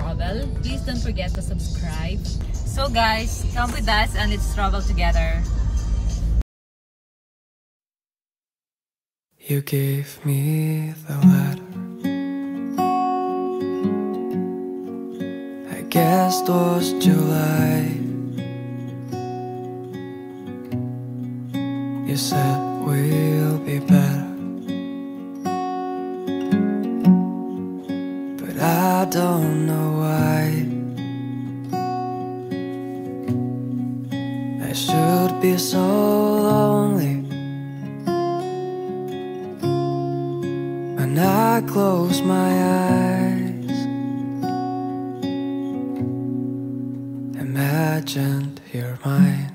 travel. Please don't forget to subscribe. So guys, come with us and let's travel together. You gave me the letter. I guess it was July. You said we'll be better, but I don't know why. I should be so lonely when I close my eyes. Imagined you're mine.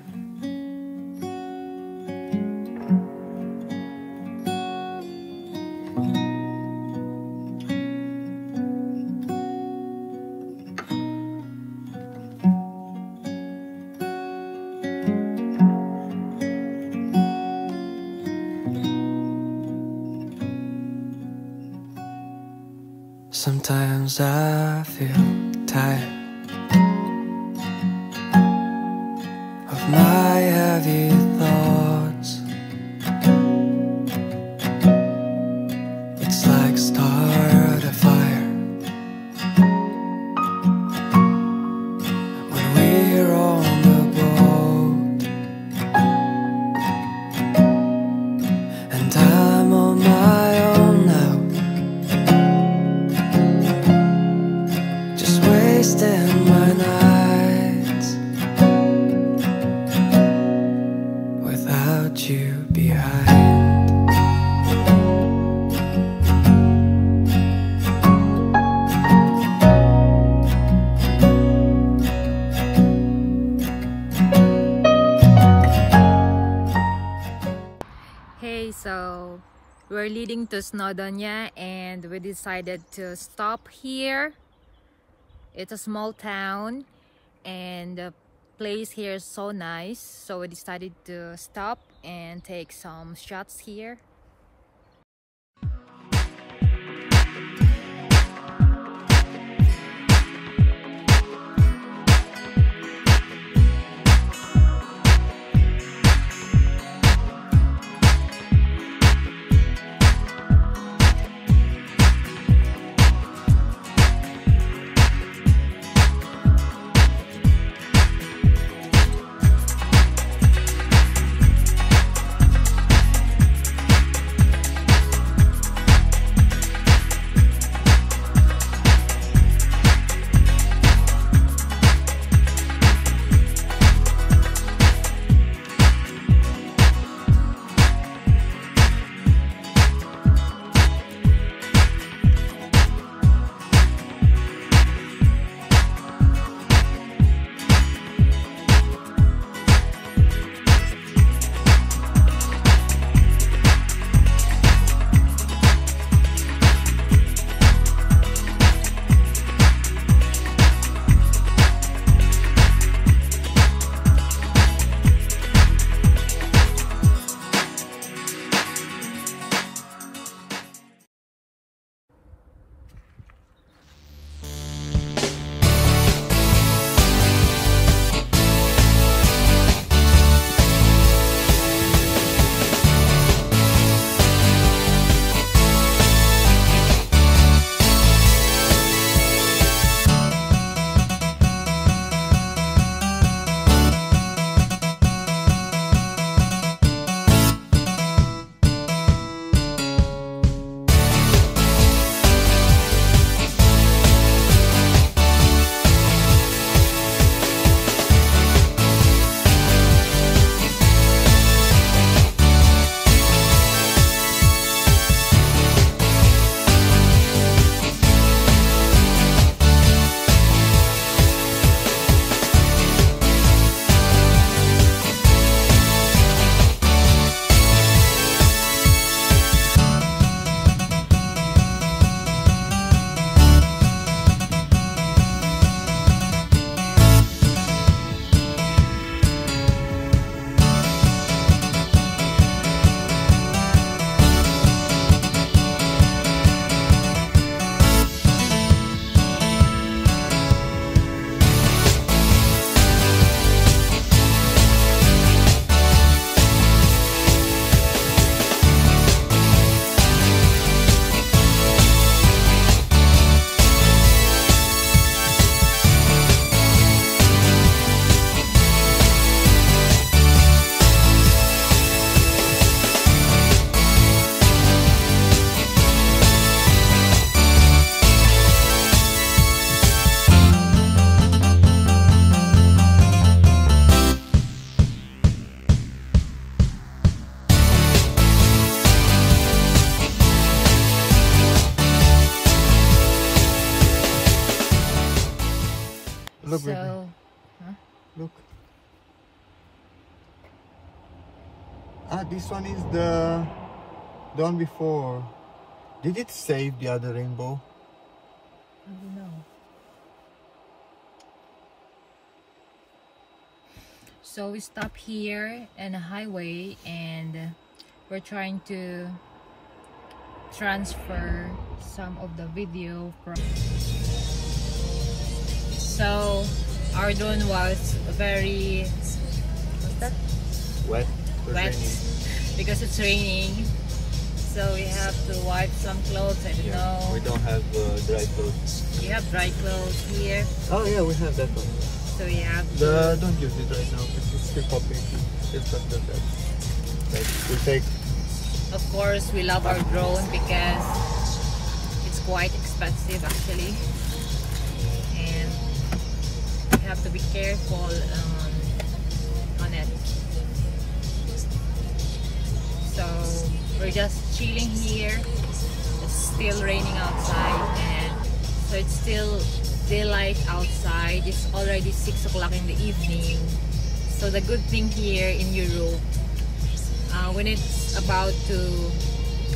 Sometimes I feel tired of my heavy thoughts. It's like start a fire when we're on the boat, and I'm on my own now, wasting my nights without you behind. Hey, so we're leading to Snowdonia and we decided to stop here. It's a small town and the place here is so nice, so we decided to stop and take some shots here. look, So, baby. huh? Look. Ah, this one is the one before. Did it save the other rainbow? I don't know. So we stop here in a highway and we're trying to transfer some of the video from. So our drone was very, what's that? Wet. Wet because it's raining. So we have to wipe some clothes. I don't know. We don't have dry clothes. We have dry clothes here. Oh yeah, we have that one. So we have Don't use it right now because it's still popping. It's not that bad. Like, we take. Of course, we love our drone because it's quite expensive actually, and we have to be careful on it. So we're just chilling here. It's still raining outside, and so it's still daylight outside. It's already 6 o'clock in the evening. So the good thing here in Europe, when it's about to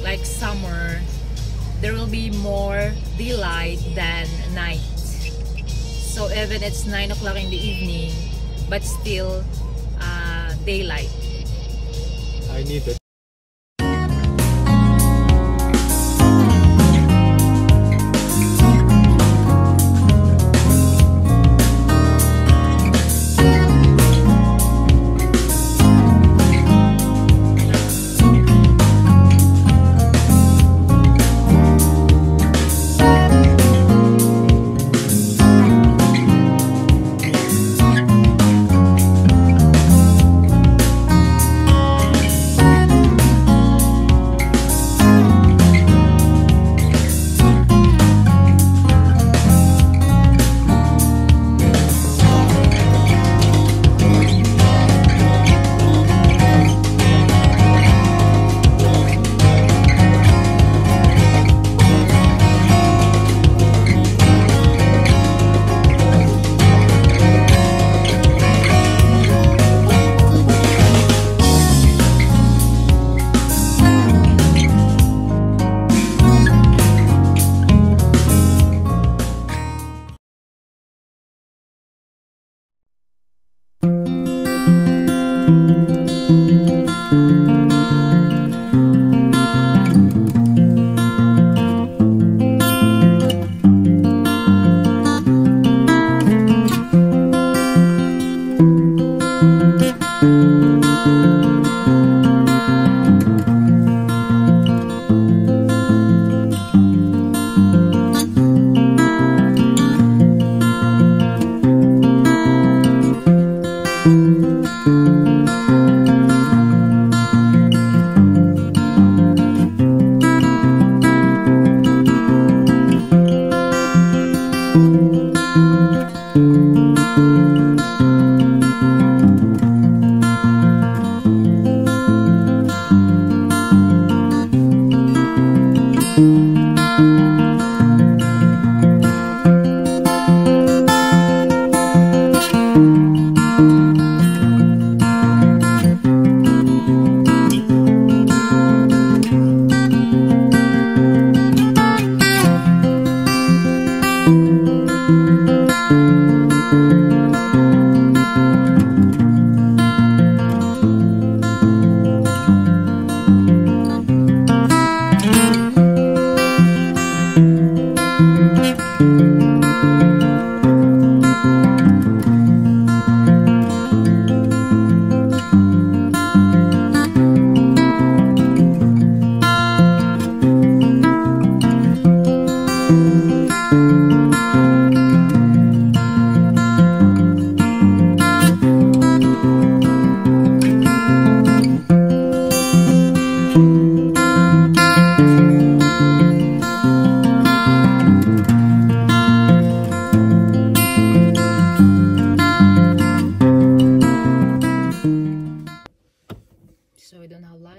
like summer, there will be more daylight than night. So even it's 9 o'clock in the evening, but still daylight. I need it.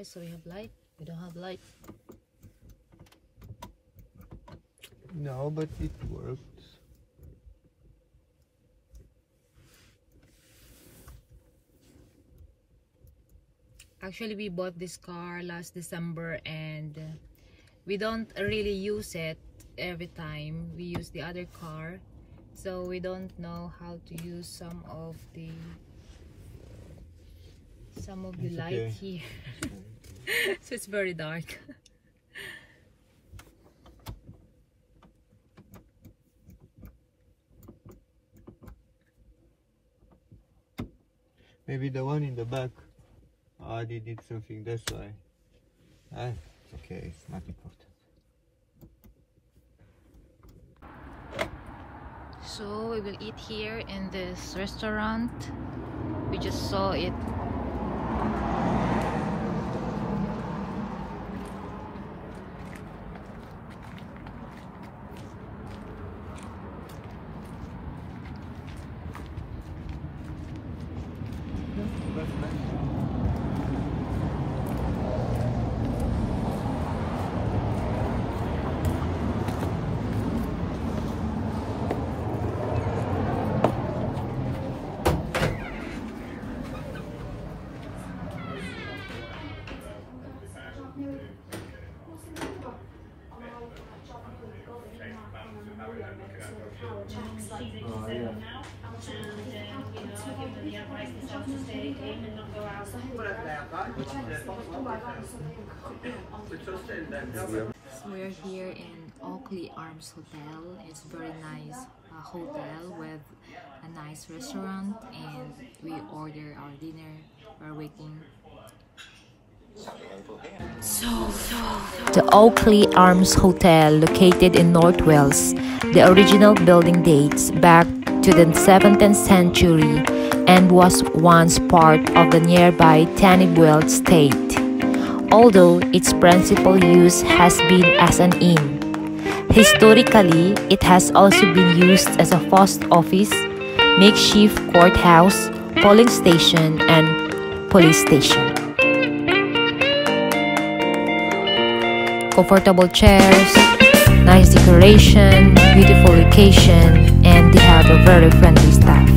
So we have light. We don't have light. No, but it works. Actually, we bought this car last December and we don't really use it every time. We use the other car, so we don't know how to use some of the light here. So it's very dark. Maybe the one in the back, they did something, that's why. It's okay, it's not important. So we will eat here in this restaurant. We just saw it. So we're here in Oakeley Arms Hotel. It's a very nice hotel with a nice restaurant, and we order our dinner. We're waiting. The Oakeley Arms Hotel, located in North Wales, the original building dates back to the 17th century and was once part of the nearby Tanibwell estate, although its principal use has been as an inn. Historically, it has also been used as a post office, makeshift courthouse, polling station, and police station. Comfortable chairs, nice decoration, beautiful location, and they have a very friendly staff.